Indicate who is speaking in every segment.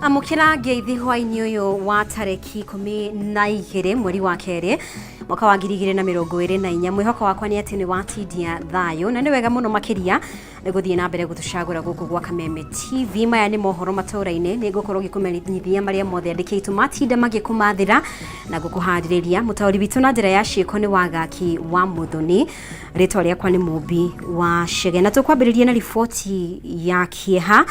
Speaker 1: Amukira ngeithi hwaini uyu wa tareki 12 mweri wa keri mwaka wa 2024 mwihoko wakwa ni ati ni watidia thayo na ni wega muno makiria niguthie na mbere gutucagura guku gwa Kameme TV. Maya ni mohoro Matuuraini, ni gukorwo gikumenyithia maria mothe andikitwo matinda magikumathira na gukuhaririria. Mutauri bitu na njira ya ciiko ni Wagaki wa Muthoni, ritwa riakwa ni Mumbi wa Shege, na tukwambiriria na riboti ya kieha.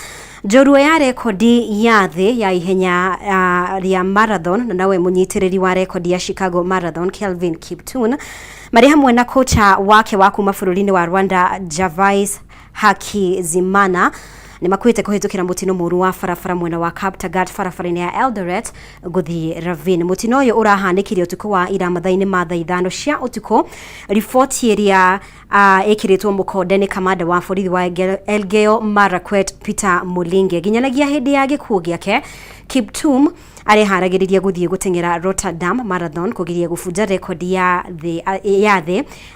Speaker 1: Njorua ya rekodi ya thi ya ihenya ria marathon na nawe munyitiriri wa rekodi ya Chicago Marathon Kelvin Kiptum mari hamwe na kocha wake wa kuma bururi-ini wa Rwanda Gervais Hakizimana ni makwite kuhitukira mutino muru wa farafara mwena wa Kaptagat farafara-ini ya Eldoret guthi Ravine. Mutino uyu urahanikire utuku wa ira mathaini ma thaa 5 cia utuku. Riboti iria ikiritwo mukode ni kamanda wa borithi wa Elgeyo Marakwet Peter Mulinge. Ginyanagia hindi ya gikuo giake Kiptum areharagiriria guthie gutengera Rotterdam Marathon kugiria gufunja rekodi ya thi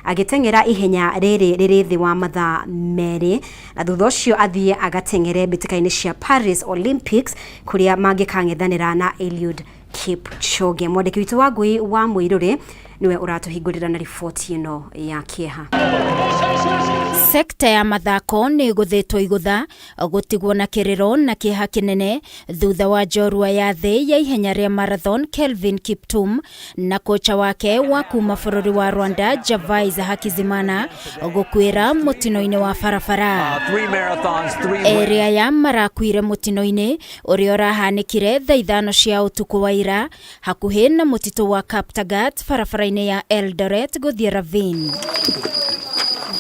Speaker 1: agitengera ihenya riri thi wa mathaa meri, na thutha ucio athie agatengere mbitikaini cia Paris Olympics kuria mangikang'ethanira na Eliud Kipchoge. Mwandiki witu wa ngui wa Muiruri niwe uratuhingurira na riboti ino ya kieha.
Speaker 2: Sekta ya mathako ni guthitwo igutha gutigwo na kiriro na kieha kinene thutha wa njorua ya thi ya ihenya ria marathon Kelvin Kiptum na kocha wake wa kuma bururi wa Rwanda Gervais Hakizimana gukwira mutino-ini wa farafara. Area ya marakwire mutino-ini uria urahanikire thaa 5 cia utuku wa ira hakuhi na mutito wa Kaptagat farafara-ini ya Eldoret guthie Ravine.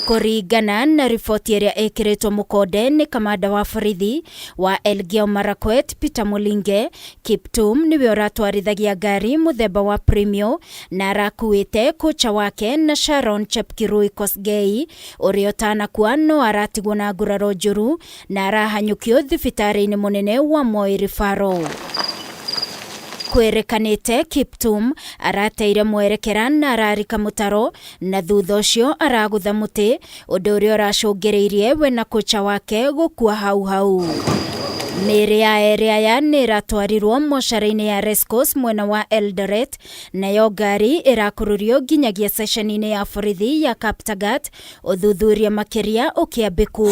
Speaker 2: Kuringana na riboti iria ikiritwo mukode ni kamanda wa borithi wa Elgeyo Marakwet Peter Mulinge, Kiptum niwe uratwarithagia ngari muthemba wa premium na arakuite kocha wake na Sharon Chepkirui Kosgei uria utanakua no aratigwo na nguraro njuru na arahanyukio thibitari-ini munene wa Moi Referral. Kwerekanite Kiptum arateire mwerekera na ararika mutaro na thutha ucio aragutha muti undu uria uracungiriirie we na kocha wake gukua hau. Meri ya area ya ni ratwarirwo mocara-ini ya Rescos mwena wa Eldoret, nayo ngari irakururio nginyagia session-ini ya borithi ya Kaptagat uthuthuria makiria ukiambiku.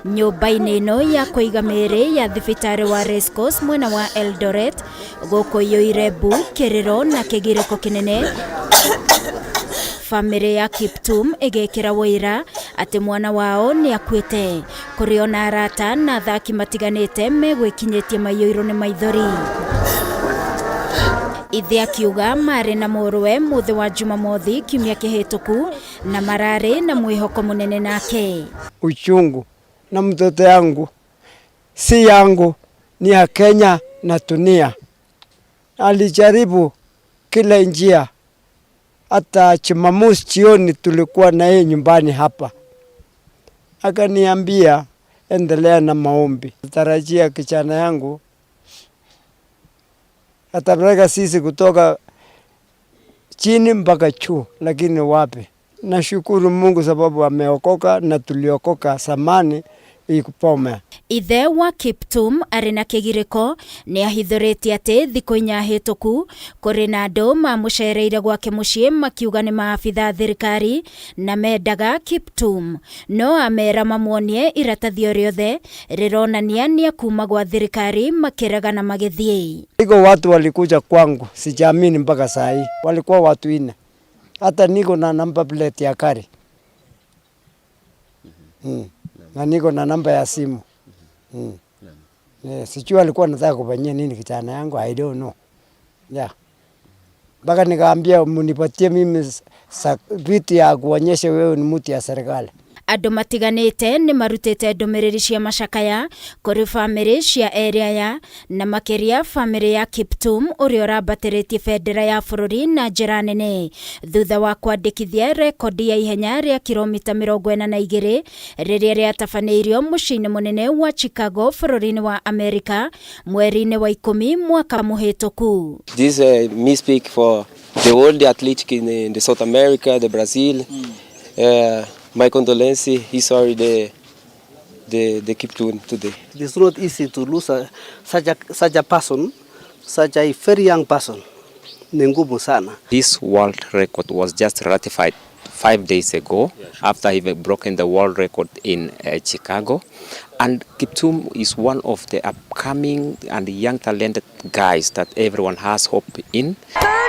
Speaker 2: Nyumba-ini ino ya kuiga meri ya thibitari wa Rescos mwena wa Eldoret gukuiyuire mbu, kiriro na kigiriko kinene. Family ya Kiptum igekira wira ati mwana wao ni akwite, kurio na arata na athaki matiganite megwikinyitie maiyuiro ni maithori. Ithi akiuga mari na muruwe muthi wa Jumamothi kiumia kihituku na marari na mwihoko munene nake.
Speaker 3: Uchungu na mtoto yangu si yangu, ni ya Kenya na dunia. Alijaribu kila njia, hata Jumamosi jioni tulikuwa na yeye nyumbani hapa, akaniambia endelea na maombi. Tarajia kijana yangu atapeleka sisi kutoka chini mpaka juu, lakini wapi. Nashukuru Mungu sababu ameokoka na tuliokoka samani ikupome.
Speaker 2: Ithe wa Kiptum arina kigiriko ni ahithuritie ati thiku inya hituku kuri na andu mamucereire gwake mucii makiuga ni maabitha thirikari na mendaga Kiptum, no amera mamuonie iratathi o riothe rironania ni akuma gwa thirikari makiraga na magithie.
Speaker 3: Iko watu walikuja kwangu, sijaamini mpaka saa hii, walikuwa watu 4. Hata niko na number plate ya gari. Na niko na namba ya simu. Sijui alikuwa anataka kufanyia nini kijana yangu, I don't know. Baka nikaambia munipatie mimi vitu ya kuonyesha wewe ni mtu ya serikali.
Speaker 2: Andu matiganite ni marutite ndumiriri cia macakaya kuri family cia area ya na makiria family ya Kiptum uria urabatiritie bendera ya bururi na njira nene thutha wa kwandikithia rekodi ya ihenya ria kilomita 42 riria riatabaneirio mucii-ini munene wa Chicago bururi-ini wa Amerika mweri-ini wa 10 mwaka muhituku.
Speaker 4: This me speak for the world athletic in the South America, the Brazil. My condolences. He's sorry the Kiptum today.
Speaker 5: It's not easy to lose such a person, such a very young person. Ni ngumu sana.
Speaker 4: This world record was just ratified 5 days ago after he broken the world record in Chicago. And Kiptum is one of the upcoming and young talented guys that everyone has hope in.
Speaker 6: 35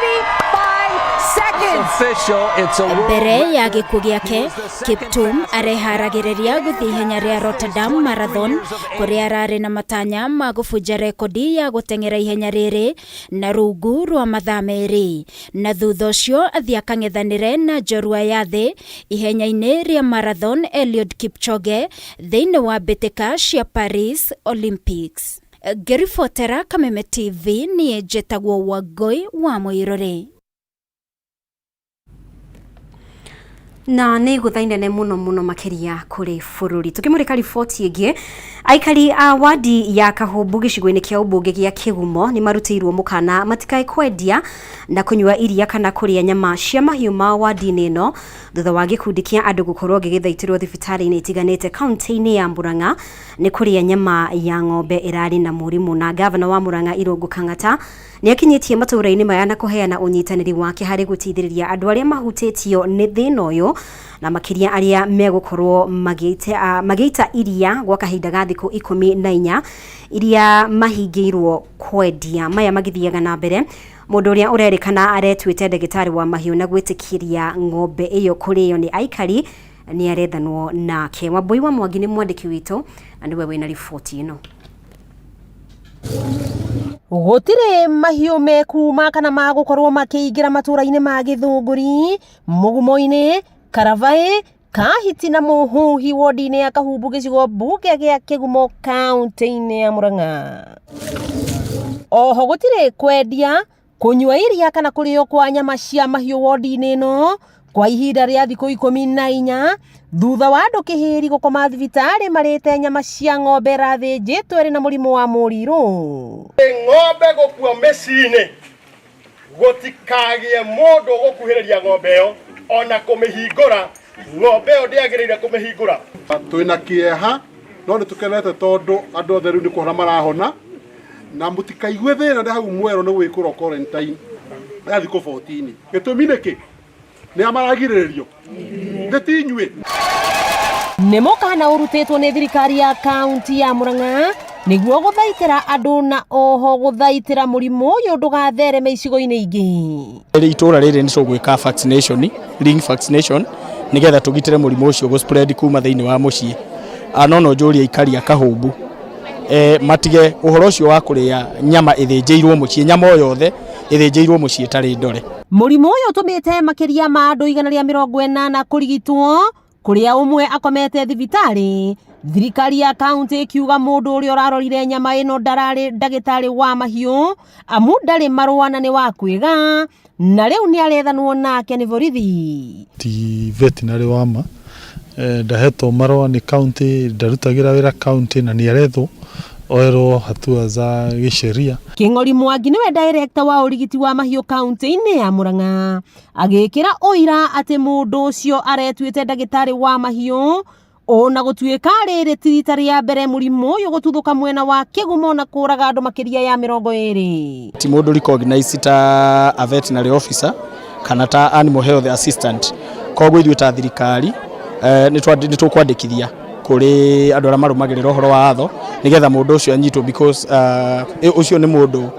Speaker 6: seconds.
Speaker 2: Mbere ya gikuo giake, Kiptum areharagiriria guthii ihenya ria Rotterdam Marathon kuria arari na matanya ma gubunja rekodi ya gutengera ihenya riri na rungu rwa mathaa meri. Na thutha ucio athii akang'ethanire na njorua ya thi ihenya-ini ria marathon Eliud Kipchoge thiini wa mbitika cia Paris Olympics. Ngiribotera Kameme TV ni njĩtagwo Wangui wa Muirore.
Speaker 1: Na nĩ gũthainene mũno makiria kũrĩ bũrũri. Tukimurika riboti ĩngĩ, aikari a wadi ya Kahumbu gĩcigo-inĩ kĩa ũmbunge gĩa Kĩgumo nĩ marutĩirwo mũkana matikae kwendia na kunyua iria kana kũrĩa nyama cia mahiũ ma wadi-inĩ ĩno thutha wa gĩkundi kĩa andũ gũkorwo gĩgĩthaitĩrwo thibitarĩ-inĩ itiganĩte kaunti-inĩ ya Murang'a nĩ kũrĩa nyama ya ng'ombe ĩrarĩ na mũrimũ. Na gavana wa Murang'a Irũngũ Kang'ata nĩ akinyĩtie matũũra-inĩ maya na kũheana ũnyitanĩri wake harĩ gũteithĩrĩria andũ arĩa mahutĩtio nĩ thĩna ũyũ na makiria arĩa megũkorwo magĩita iria gwa kahinda ga thikũ 14 iria mahingĩirwo kwendia. Maya magithiaga na mbere, mũndũ ũrĩa ũrerĩkana aretuĩte ndagĩtarĩ wa mahiũ na gwĩtĩkĩria ng'ombe ĩyo kũrĩo nĩ aikari nĩ arethanwo nake. Wambui wa Mwangi nĩ mwandĩki witũ na nĩwe wĩna riboti ĩno.
Speaker 7: Gũtirĩ mahiũ mekuma kana magũkorwo makĩingĩra matũũra-inĩ ma Gĩthũngũri, Mũgumo-inĩ, Karavaĩ, Kahiti na Mũhuhi wodi-inĩ ya Kahumbu gĩcigo mbunge gĩa Kĩgumo kaunti-inĩ ya Murang'a. Oho gũtirĩ kwendia, kunyua iria kana kũrĩo kwa nyama cia mahiũ wodi-inĩ ĩno kwa ihinda rĩa thikũ 14 thutha wa andũ kĩhĩri gũkoma thibitarĩ marĩte nyama cia ng'ombe rathĩnjĩtwo ĩrĩ na mũrimũ wa mũrirũ.
Speaker 8: Ng'ombe gũkua mĩciĩ-inĩ gũtikagĩe mũndũ gũkuhĩrĩria ng'ombe ĩyo ona kũmĩhingũra. Ng'ombe ĩyo ndĩagĩrĩire kũmĩhingũra.
Speaker 9: Twĩna kĩeha no nĩ tũkenete tondũ andũ othe rĩu nĩ kũhona marahona na mũtikaigue thĩna nĩ hau mwerũ nĩ gwĩkũrwo quarantine ya thikũ 14. Gĩtũmi nĩkĩ? Nĩ amaragirĩrĩrio gĩtinyuĩ.
Speaker 7: Nĩ mũkana ũrutĩtwo nĩ thirikari ya kaunti ya Murang'a nĩguo gũthaitĩra andũ na oho gũthaitĩra mũrimũ ũyũ ndũgathereme icigo-inĩ ingĩ.
Speaker 10: Itũũra rĩrĩ nĩ tũgwĩka vaccination, ring vaccination nĩgetha tũgitĩre mũrimũ ũcio gũ spread kuma thĩinĩ wa mũciĩ. No njũria aikari a Kahumbu matige ũhoro ũcio wa kũrĩa nyama ĩthĩnjĩirwo mũciĩ, nyama o yothe ĩthĩnjĩirwo mũciĩ ĩtarĩ ndore.
Speaker 7: Mũrimũ ũyũ ũtũmĩte makĩria ma andũ 180 kũrigitwo, kũrĩa ũmwe akomete thibitarĩ. Thirikari ya kaunti ĩkiuga mũndũ ũrĩa ũrarorire nyama ĩno ndararĩ ndagĩtarĩ wa mahiũ amu ndarĩ marũa na nĩ wa kwĩga, na rĩu nĩ arethanwo nake nĩ borithi.
Speaker 11: Ti veterinary wama ndahetwo marũa nĩ kaunti, ndarutagĩra wĩra kaunti na nĩ arethwo oerwo hatua za gĩsheria.
Speaker 7: Kĩng'ori Mwangi nĩwe director wa ũrigiti wa mahiũ kaunti-inĩ ya Murang'a agĩkĩra ũira atĩ mũndũ ũcio aretuĩte ndagĩtarĩ wa mahiũ ona gũtuĩka rĩrĩ ti rita rĩa mbere mũrimũ ũyũ gũtuthũka mwena wa Kĩgumo na kũraga andũ makĩria ya 20.
Speaker 10: Ti mũndũ recognized ta a veterinary officer kana ta animal health assistant. Koguo ithuĩ ta thirikari nĩ tũkwandĩkithia kũrĩ andũ arĩa marũmagĩrĩra ũhoro wa watho nĩgetha mũndũ ũcio anyitwo because ũcio nĩ mũndũ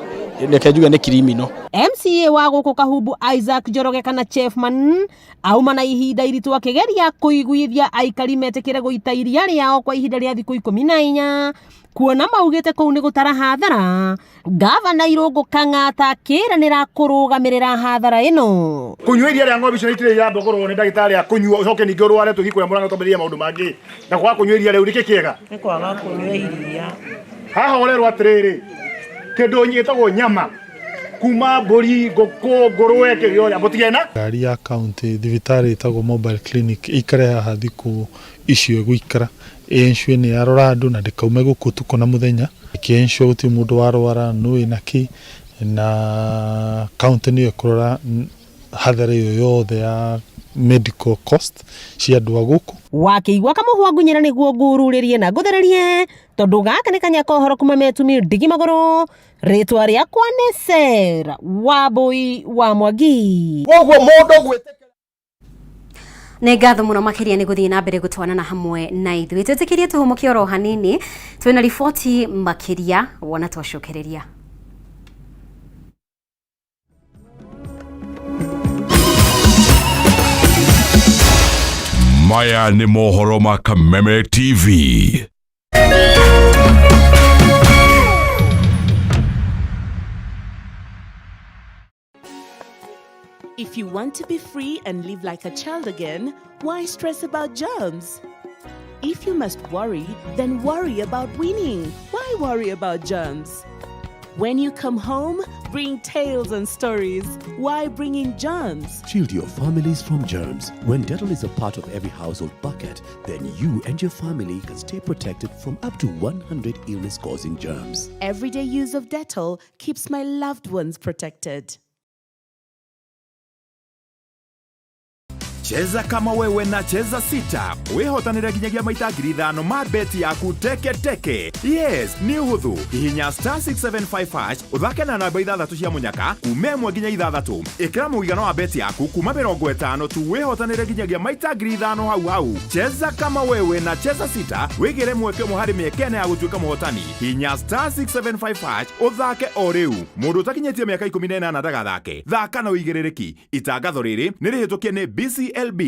Speaker 10: reke njuge nĩ criminal.
Speaker 7: MCA wa gũkũ Kahumbu Isaac Njoroge kana Chefman auma na ihinda iritũ akĩgeria kũiguithia aikari metĩkĩre gũita iria rĩao kwa ihinda rĩa thikũ 14 kuona maugĩte kũu nĩ gũtara hathara. Gavana Irũngũ Kang'ata akĩranĩra kũrũgamĩrĩra hathara ĩno.
Speaker 8: Kũnyua iria rĩa ng'ombe icio itirĩ ya mbogorwo nĩ ndagĩtarĩ akũnyua ũcoke ningĩ ũrware tũgĩkũra Murang'a tũmbĩrĩria maũndũ mangĩ na kwaga kũnyua iria rĩu nĩkĩ kĩega?
Speaker 7: Nĩ kwaga kũnyua iria.
Speaker 8: Haha ũrerwo atĩrĩrĩ kĩndũ nyitagwo nyama kuma mbũri ngũkũ ngũrwe kĩgĩoya mũtigena.
Speaker 11: Ngari ya kaunti thibitarĩ ĩtagwo mobile clinic ikare haha thikũ icio gũikara ensure nĩ yarora andũ na ndĩkaume gũkũ tuko na mũthenya ensure gũtirĩ mũndũ warwara nũĩ naki na kaunti nĩyo ĩkũrora hathara ĩyo yothe ya medical cost cia andũ a gũkũ.
Speaker 7: Wakĩigua kamũhwa ngunyĩra nĩguo ngururĩrie na ngũthererie tondũ gaka nĩ kanya kohoro kuma metumi ndigi magũrũ rĩtwa rĩakwa nĩ Sera Wambui wa Mwangi.
Speaker 9: Koguo mũndũ gwĩtĩkĩra
Speaker 1: nĩ ngatho mũno makĩria nĩ gũthiĩ na mbere gũtwarana hamwe na ithuĩ twĩtĩkĩrie tũhũmũke oro hanini twĩna riboti makĩria wona twacokereria.
Speaker 12: Maya nĩ mohoro ma Kameme TV.
Speaker 13: If you want to be free and live like a child again, why stress about germs? If you must worry, then worry about winning. Why worry about germs? When you come home, bring tales and stories. Why bring in germs?
Speaker 14: Shield your families from germs. When Dettol is a part of every household bucket, then you and your family can stay protected from up to 100 illness-causing germs.
Speaker 13: Everyday use of Dettol keeps my loved ones protected.
Speaker 15: Cheza kama wewe na cheza sita. Wehotanira kinyagia maita ngiri 5 ma beti yaku teke teke. Yes, ni uhuthu. Hihinya *675# uthake na namba 6 cia munyaka kume 1 nginya 6. Ikira muigano wa beti yaku kuma 50 tu wehotanira kinyagia maita ngiri 5 hau. Cheza kama wewe na cheza sita. Wigire mweke muhari miekene ya gutuika muhotani. Hihinya *675# uthake o riu. Mundu utakinyetie miaka 18 ndagathake. Thaka na uigirereki. Itangatho riri ni rihitukie ni BCLB.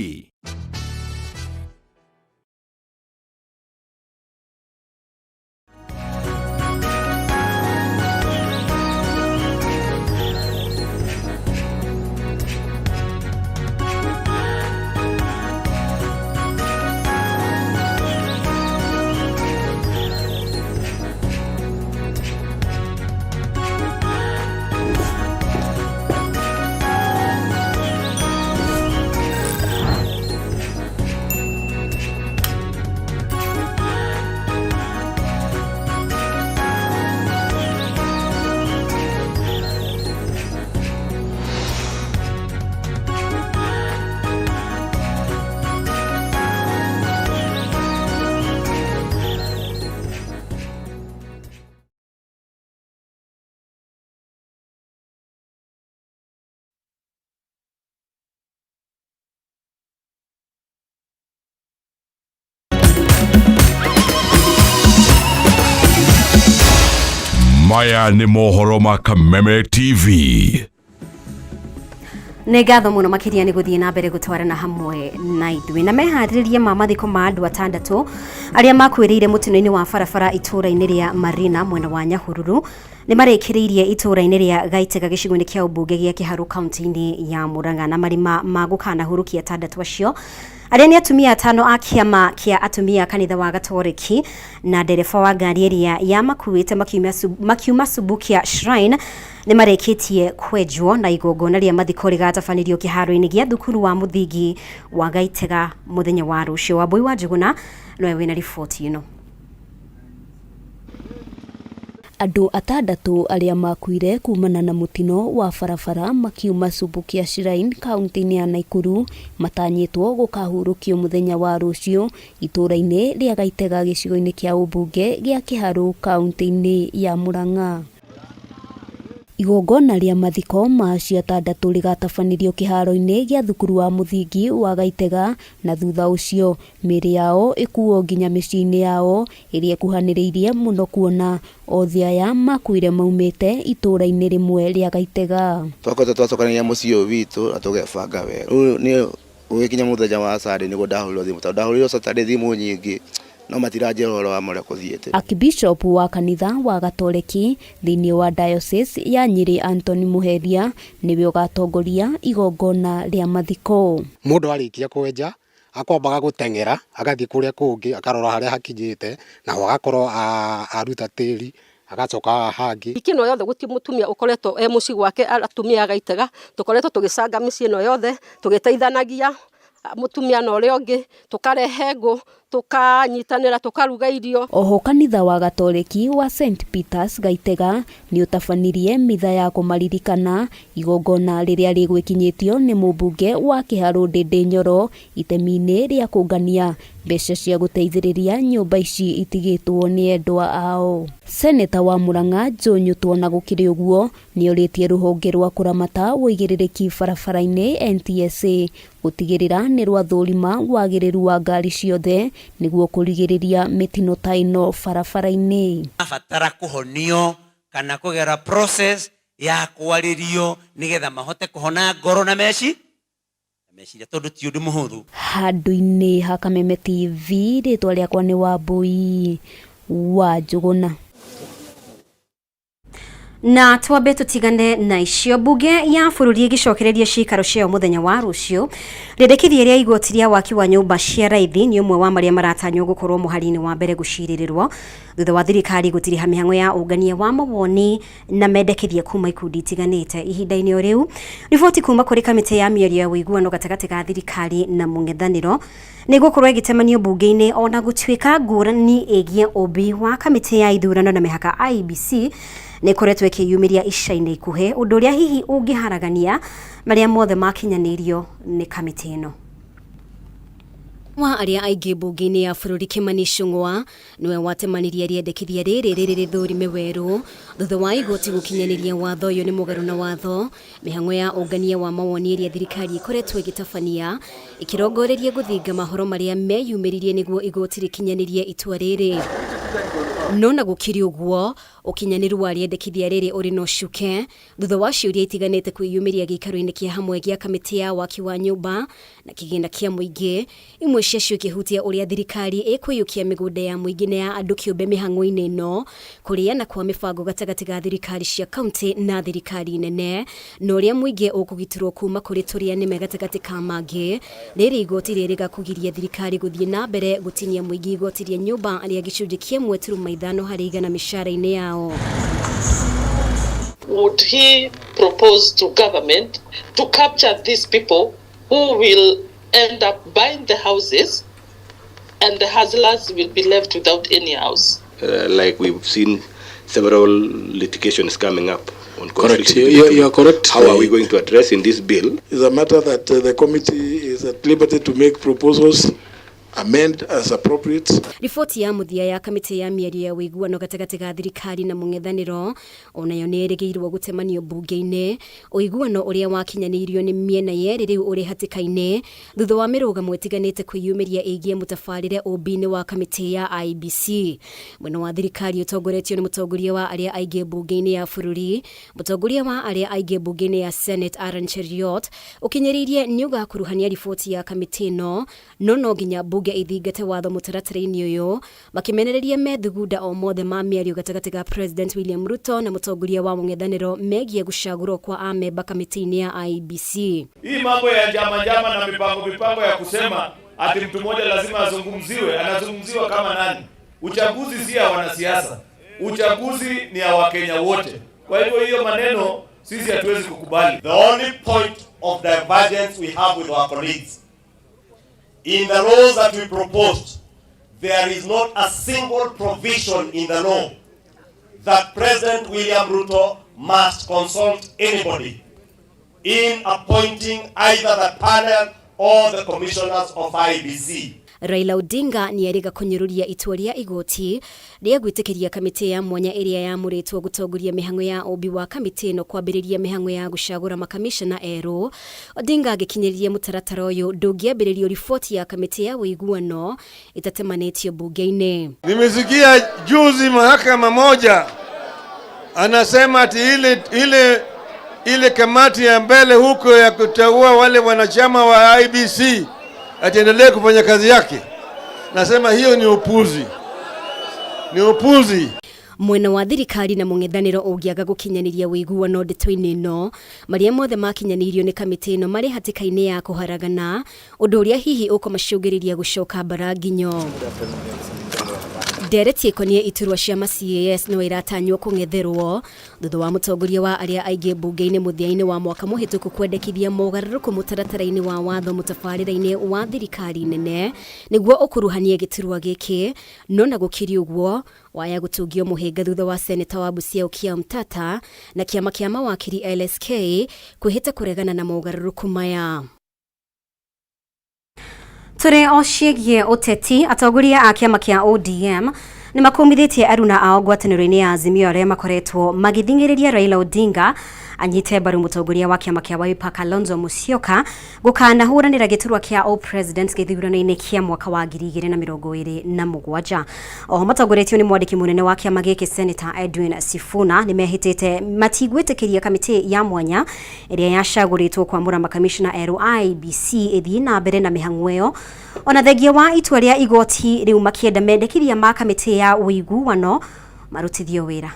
Speaker 12: Maya nĩ mohoro ma Kameme TV.
Speaker 1: Nĩ ngatho mũno makĩria nĩ gũthiĩ na mbere gũtwarana hamwe na ithuĩ na meharĩrĩrie ma mathiko ma andũ atandatũ arĩa makuĩrĩire mũtino-inĩ wa barabara itũũra-inĩ rĩa Marina mwena wa Nyahururu nĩ marekĩrĩirie itũũra-inĩ rĩa Gaitega gĩcigo-inĩ kĩa ũmbunge gĩa Kiharu kaunti-inĩ ya Murang'a na marima ma gũkanahurukia atandatũ acio arĩa nĩ atumia atano a kĩama kĩa atumia kanitha wa Gatoreki na ndereba wa ngari ĩrĩa yamakuĩte makiuma Subukia Shrine nĩ marekĩtie kwenjwo na igongona rĩa mathiko rĩgatabanĩrio kĩharo-inĩ gĩa thukuru wa mũthingi wa Gaitega mũthenya wa rũciũ. Wambui wa Njuguna nowe wĩna riboti ĩno.
Speaker 2: Andũ atandatũ arĩa makuire kumana na mutino wa barabara makiuma Subukia Shrine kaunti-inĩ ya Naikuru matanyĩtwo gũkahurũkio mũthenya wa rũciũ itũũra-inĩ rĩa Gaitega gĩcigo-inĩ kĩa ũmbunge gĩa Kiharu kaunti-inĩ ya Murang'a. Igongona rĩa mathiko ma atandatũ rĩgatabanĩrio kĩharo-inĩ gĩa thukuru wa mũthingi wa Gaitega na thutha ũcio mĩĩrĩ yao ĩkuo nginya mĩciĩ-inĩ yao ĩrĩa ĩkuhanĩrĩirie mũno kuona othe aya makuire maumĩte itũũra-inĩ rĩmwe rĩa Gaitega.
Speaker 16: Twacokanĩrĩria mũciĩ ũyũ witũ na tũgebanga wega. Rĩu nĩ ũgĩkinya mũthenya wa Saturday nĩguo ndahũrĩrwo thimũ. Tondũ ndahũrĩirwo Saturday thimũ nyingĩ no matiranjĩra ũhoro wa mũrĩa kũthiĩte. Archbishop
Speaker 2: wa kanitha wa Gatoreki thĩinĩ wa diocese ya Nyeri Anthony Muheria nĩwe ũgatongoria igongona rĩa mathiko.
Speaker 17: Mũndũ arĩkia kwenja akwambaga gũteng'era agathiĩ kũrĩa kũngĩ akarora harĩa hakinyĩte na agakorwo aruta tĩri agacoka hangi.
Speaker 18: Ikino yothe guti mutumia ukoretwo muci gwake atumia Gaitega tukoretwo tugicanga mĩciĩ no yothe tugiteithanagia mutumia na uria ungi tukarehe ngo tukanyitanira tukaruga irio.
Speaker 2: Oho kanitha wa Gatoleki wa St Peters Gaitega ni utabanirie mitha ya kumaririkana igongona riria rigwikinyitio ni mubunge wa Kiharu Ndindi Nyoro itemi-ini ria kungania mbeca cia guteithiriria nyumba ici itigitwo ni endwa ao. Seneta wa Murang'a Njũnyũtwo na gukiri uguo ni oritie ruhonge rwa kuramata uigĩrĩrĩki barabara-ini NTSA gutigirira ni rwathũrima wagĩrĩru wa ngari ciothe niguo kurigiriria mitino ta ino barabara-ini.
Speaker 19: Abatara kuhonio kana kugera process ya kwaririo nigetha mahote kuhona ngoro na meciria tondu ti undu muhuthu.
Speaker 2: Handu-ini ha Kameme TV ritwa riakwa ni Wambui wa Njuguna.
Speaker 1: Na twambe tutigane na icio. Bunge ya bururi igicokereria cikaro cio muthenya wa rucio rendekithia ria igoti ria waki wa nyumba cia raithi ni umwe wa maria maratanywo gukorwo muharini wa mbere guciririrwo thutha wa thirikari gutiriha mihango ya ungania wa mawoni na mendekithia kuma ikundi itiganite ihinda-ini o riu. Riboti kuma kuri kamiti ya mĩario ya ũiguano gatagati ga thirikari na mũng'ethanĩro nĩgũkorwo ĩgĩtemanio bunge-inĩ ona gũtuĩka ngũrani ĩgiĩ ũmbi wa kamiti ya ithurano na mĩhaka IEBC nĩ koretwo ĩkĩyumĩria ica-inĩ ikuhĩ ũndũ ũrĩa hihi ũngĩharagania marĩa mothe makinyanĩirio nĩ kamiti ĩno. Wa aria aingĩ bunge-inĩ ya bũrũri Kimani Ichung'wa niwe watemanirie riendekithia rĩrĩ rĩthũrime werũ thutha wa igoti gũkinyanĩria watho ũyũ nĩ mũgarũ na watho. Mĩhang'o ya ũngania wa mawoni ĩrĩa thirikari ĩkoretwo ĩgĩtabania ĩkĩrongoreria gũthinga mahoro marĩa meyumĩririe nĩguo igoti rĩkinyanĩrie itua rĩrĩ. No na gũkiri ũguo ũkinyanĩru wa riendekithia rĩrĩ ũrĩ no cuke thutha wa ciũria itiganĩte kwĩyumĩria gĩikaro-inĩ kĩa hamwe gĩa kamĩtĩ ya waki wa nyũmba na kĩgĩna kĩa mũingĩ, imwe ciacio ikĩhutia ũrĩa thirikari ĩkwĩyũkia mĩgũnda ya mũingĩ na ya andũ kĩũmbe mĩhang'o-inĩ ĩno, kũrĩana kwa mĩbango gatagatĩ ga thirikari cia kaunti na thirikari nene, na ũrĩa mũingĩ ũkũgitĩrwo kuma kũrĩ tũrĩanĩme gatagatĩ ka mangĩ. Rĩrĩ igoti rĩrĩ gakũgiria thirikari gũthiĩ na mbere gũtinia mũingĩ igoti rĩa nyũmba rĩa gĩcunjĩ kĩmwe turuma ithano harĩ igana mĩcara-inĩ yao.
Speaker 20: Would he propose to government to capture these people who will end up buying the houses and the hustlers will be left without any house?
Speaker 21: Like we've seen several litigations coming up on
Speaker 22: correct. You are correct.
Speaker 21: How are we going to address in this bill?
Speaker 22: It's a matter that the committee is at liberty to make proposals, amend as appropriate.
Speaker 1: Riboti ya muthia ya kamĩtĩ ya mĩario ya ũiguano gatagatĩ ga thirikari na mũng'ethanĩro onayo nĩ ĩrĩgĩirwo gũtemanio bunge-inĩ. Ũiguano ũrĩa wakinyanĩirio nĩ mĩena yerĩ rĩu ũrĩ hatĩka-inĩ thutha wa mĩrũgamo ĩtiganĩte kwĩyumĩria ĩgiĩ mũtabarĩre ũmbi-inĩ wa kamĩtĩ ya IEBC. Mwena wa thirikari ũtongoretio nĩ mũtongoria wa arĩa aingĩ bunge-inĩ ya bũrũri, mũtongoria wa arĩa aingĩ bunge-inĩ ya Senate Aaron Cheruiyot ũkinyĩrĩirie nĩ ũgakuruhania riboti ya kamĩtĩ ĩno, no nginya bunge ithingate watho mũtaratara-inĩ ũyũ makimenereria methugunda o mothe ma mĩario gatagatĩ ga President William Ruto na mũtongoria wa mũng'ethanĩro megiĩ gũcagũrwo kwa amemba kamĩtĩ-inĩ ya IEBC.
Speaker 23: Hii mambo ya njama na mipango ya kusema ati mtu mmoja lazima azungumziwe, anazungumziwa kama nani? Uchaguzi si ya wanasiasa, uchaguzi ni ya Wakenya wote. Kwa hivyo hiyo maneno sisi hatuwezi kukubali.
Speaker 24: The only point of divergence we have with our colleagues in the laws that we proposed, there is not a single provision in the law that President William Ruto must consult anybody in appointing either the panel or the commissioners of IEBC.
Speaker 1: Raila Odinga ni erĩga kũnyũrũria itua rĩa igoti rĩa gwĩtĩkĩria kamĩtĩ ya mwanya ĩrĩa yamũrĩtwo gũtongoria mĩhang'o ya ũmbi wa kamĩtĩ ĩno kwambĩrĩria mĩhang'o ya gũcagũra makamishona erũ. Odinga agĩkinyĩrĩria mũtaratara ũyũ ndũngĩambĩrĩrio riboti ya kamĩtĩ ya ũiguano ĩtatemanĩtio bunge-inĩ.
Speaker 25: Nimesikia juzi mahakama moja anasema ati ile kamati ya mbele huko ya kuteua wale wanachama wa IEBC ataendelee kufanya kazi yake. Nasema hiyo ni upuzi. Ni upuzi.
Speaker 1: Mwena wa thirikari na mũng'ethanĩro ũngĩaga gũkinyanĩria ũiguano ndeto-inĩ ĩno, marĩa mothe makinyanĩirio nĩ kamĩtĩ ĩno marĩ hatĩka-inĩ ya kũharagana, ũndũ ũrĩa hihi ũkũmacũngĩrĩria gũcoka mbara nginyo. ndereti ikonie iturwa cia CAS no iratanywo kung'etherwo thutha wa mutongoria wa aria aingĩ bunge-inĩ mũthia-inĩ wa mwaka mũhĩtũku kwendekithia mogarũrũku mũtaratara-inĩ wa watho mũtabarĩra-inĩ wa thirikari nene nĩguo ũkuruhanie gĩturwa gĩkĩ, no na gũkiri ũguo waya gũtungio mũhĩnga thutha wa seneta wa Busia Okiya Omtata na kĩama kĩa mawakiri LSK kwĩhĩta kũregana na mogarũrũku maya. Tũrĩ o ciĩgiĩ ũteti, atongoria a kĩama kĩa ODM nĩ makumithĩtie aruna ao ngwatanĩro-inĩ ya Azimio arĩa makoretwo magĩthingĩrĩria Raila Odinga anyite mbaru mutongoria wa kĩama kĩa Wiper Kalonzo Musyoka gũkanahũranĩra gĩturwa kĩa All Presidents gĩthurano-inĩ kĩa mwaka wa 2027. Oho matongoretio nĩ mwandĩki mũnene wa kĩama gĩkĩ Senator Edwin Sifuna nĩ mehĩtĩte matigwĩtĩkĩria kamĩtĩ ya mwanya ĩrĩa yacagũrĩtwo kwamũra makamishna erũ IEBC ĩthiĩ na mbere na mĩhang'o ĩyo, ona thengia wa itua rĩa igoti rĩu makĩenda mendekithia ma kamĩtĩ ya ũiguano marutithio wĩra.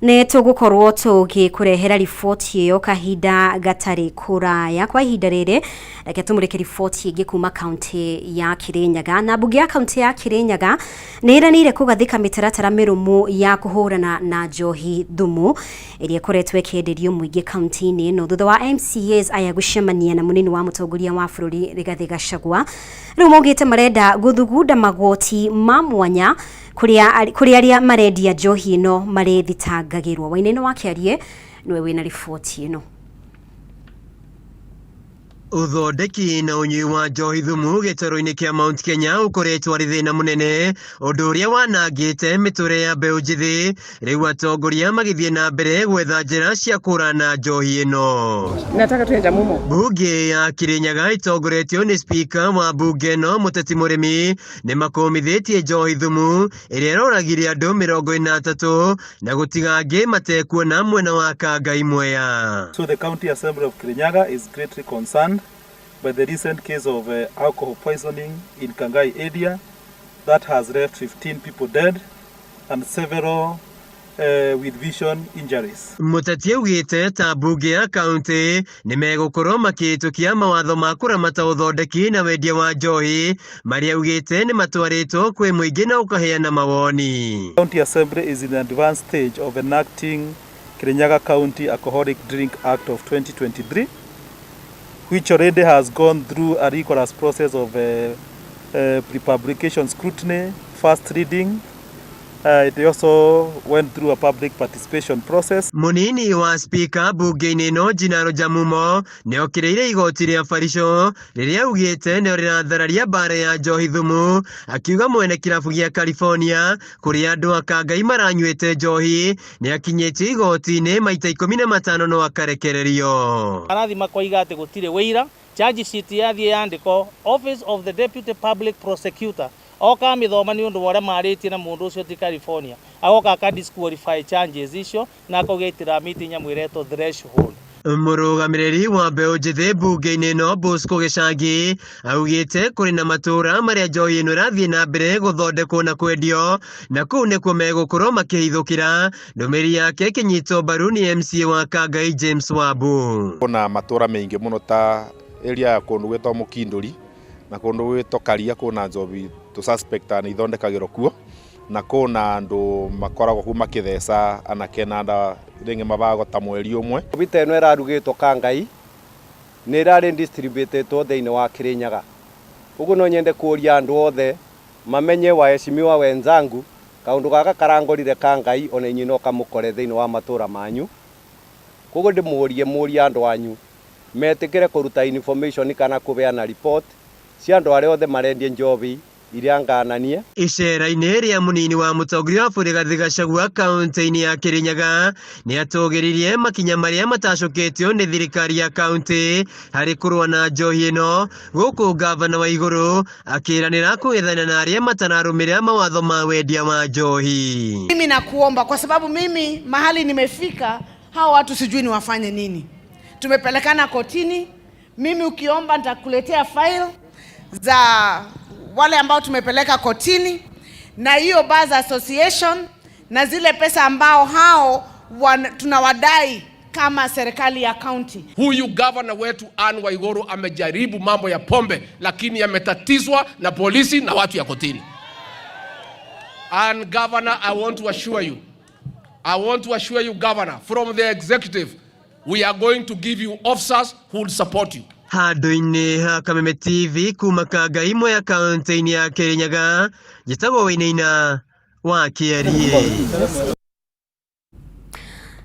Speaker 1: Nĩ tũgũkorwo tũgĩkũrehera riboti ĩyo kahinda gatarĩ kũraya. Kwa ihinda rĩrĩ reke tũmũrĩke riboti ĩngĩ kuma kaunti ya Kirinyaga. Na mbunge ya kaunti ya Kirinyaga nĩ ĩranĩire kũgathĩka mĩtaratara mĩrũmu ya kũhũrana na njohi thumu ĩrĩa ĩkoretwo ĩkĩenderio mũingĩ kaunti-inĩ ĩno thutha wa MCAs aya gũcemania na mũnini wa mũtongoria wa bũrũri Rigathĩ Gachagua. Rĩu maugĩte marenda gũthugunda magoti ma mwanya kũrĩa arĩa marendia njohi ĩno marĩ thitangagĩrwo. Wainainĩ wa Kĩarie nĩwe wĩna riboti ĩno.
Speaker 3: Uthondeki na ũnyui wa njohi thumu gĩtaro-inĩ kĩa Mount Kenya ũkoretwo arĩ thĩna mũnene, ũndũ ũrĩa wanangĩte mĩtũrĩre ya mbeũ njĩthĩ. Rĩu atongoria magĩthiĩ na mbere gwetha njĩra cia kũrana njohi ĩno.
Speaker 4: Nataka tuende mumo.
Speaker 3: Bunge ya Kirinyaga itongoretio nĩ spika wa bunge ĩno Mũteti Mũrĩmi nĩ makomithĩtie njohi thumu ĩrĩa ĩroragire andũ 43 na gũtiga angĩ matekuona mwena wa Kangai Mwea.
Speaker 5: So the County Assembly of Kirinyaga is greatly concerned by the recent case of alcohol poisoning in Kangai area that has left 15 people dead and several with vision injuries.
Speaker 3: Mũteti augĩte ta bunge ya kaunti nĩ megũkorwo makĩhĩtũkia mawatho ma kũramata ũthondeki na wendia wa njohi marĩa augĩte nĩ matwarĩtwo kwĩ mũingĩ na ũkaheana mawoni.
Speaker 5: County Assembly is in the advanced stage of enacting Kirinyaga County Alcoholic Drink Act of 2023, which already has gone through a rigorous process of pre-publication scrutiny, first reading. It also went through a public participation process.
Speaker 3: Munini wa spika bunge-inĩ ĩno Jinaro Jamumo nĩ okĩrĩire igoti rĩa Farisho rĩrĩa augĩte nĩ rĩrathararia mbara ya njohi thumu, akiuga mwene kirabu gĩa California kũrĩa andũ a Kangai maranyuĩte njohi nĩ akinyĩtio igoti-inĩ maita 15 no akarekererio.
Speaker 6: Arathima koiga atĩ gũtirĩ wĩira, charge sheet yathiĩ yandĩkwo Office of the Deputy Public Prosecutor oka mĩthoma nĩ ũndũ wa ũrĩa marĩtie na mũndũ ũcio ti California agoka aka disqualify charges icio na akaugetĩra miti nyamũ ĩretwo threshold.
Speaker 3: Mũrũgamĩrĩri wa mbeũ njĩthĩ bunge-inĩ ĩno Bosco Gĩcangi augĩte kũrĩ na matũra marĩa njohi ĩno ĩrathiĩ na mbere gũthondekwo na kwendio na kũu nĩkuo megũkorwo makĩhithũkĩra. Ndũmĩrĩri yake ĩkĩnyitwo mbaru nĩ MCA wa Kangai James Wambu.
Speaker 10: Kuna matũra maingĩ mũno ta area ya kũndũ gwĩtwo Mũkindũri na kũndũ gwĩtwo Karia kuna njohi to suspect nĩ ithondekagĩrwo kuo na kuna andũ makoragwo kuo makĩtheca anake na nda rĩngĩ mabagota mweri ũmwe.
Speaker 26: Vita ĩno ĩrarugĩtwo Kangai nĩ ĩrarĩ distributetwo thĩinĩ wa Kirinyaga. Ũguo no nyende kũria andũ othe mamenye waheshimiwa wenzangu kaũndũ gaka karangorire Kangai ona inyuĩ no kamũkore thĩinĩ wa matũra manyu. Koguo ndĩmũrie andũ anyu metĩkĩre kũruta information kana kũbeana report cia andũ arĩa othe marendia njobi iria ngananie.
Speaker 3: Icera-inĩ rĩa mũnini wa mũtongoria wa bũrũri Rigathĩ Gachagua kaunti-inĩ ya Kirinyaga nĩ atũgĩririe makinya marĩa matacũkĩtio nĩ thirikari ya kaunti harĩ kũrũa na njohi ĩno, gũkũ gavana wa igũrũ akĩranĩra kũgethana na arĩa matararũmĩrĩra mawatho ma wendia wa njohi.
Speaker 27: Mimi nakuomba kwa sababu mimi mahali nimefika hao watu sijui ni wafanye nini. Tumepelekana kotini, mimi ukiomba nitakuletea file za wale ambao tumepeleka kotini na hiyo Bars Association na zile pesa ambao hao tunawadai kama serikali ya county.
Speaker 4: Huyu governor wetu Anne Waiguru amejaribu mambo ya pombe, lakini yametatizwa na polisi na watu ya kotini. And governor, I want to assure you, governor, from the executive, we are going to give you officers who will support you.
Speaker 3: Handu-inĩ ha Kameme TV kuma Kanga imwe ya kaunti-inĩ ya Kirinyaga, njĩtagwo Wainaina wa Kĩarie.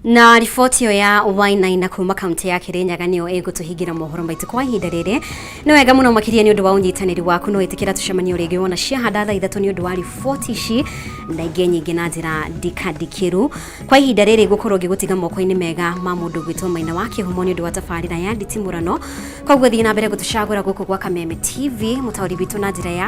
Speaker 1: Na riboti yo ya Wainaina kuma kaunti ya Kirinyaga niyo ĩgũtũhingira mohoro maitũ kwa ihinda rĩrĩ. Nĩ wega mũno makĩria nĩ ũndũ wa ũnyitanĩri waku, no wĩtĩkĩra tũcemanio rĩngĩ wona ciahanda thaa ithatũ nĩ ũndũ wa riboti ici na ingĩ nyingĩ na njĩra ndikandikĩru. Kwa ihinda rĩrĩ gũkorwo ngĩgũtiga moko-inĩ mega ma mũndũ gwĩtwo Maina wa Kĩhumo nĩ ũndũ wa tabarĩra ya nditimũrano. Koguo thiĩ na mbere gũtũcagũra gũkũ gwa Kameme TV, mũtaũri witũ na njĩra ya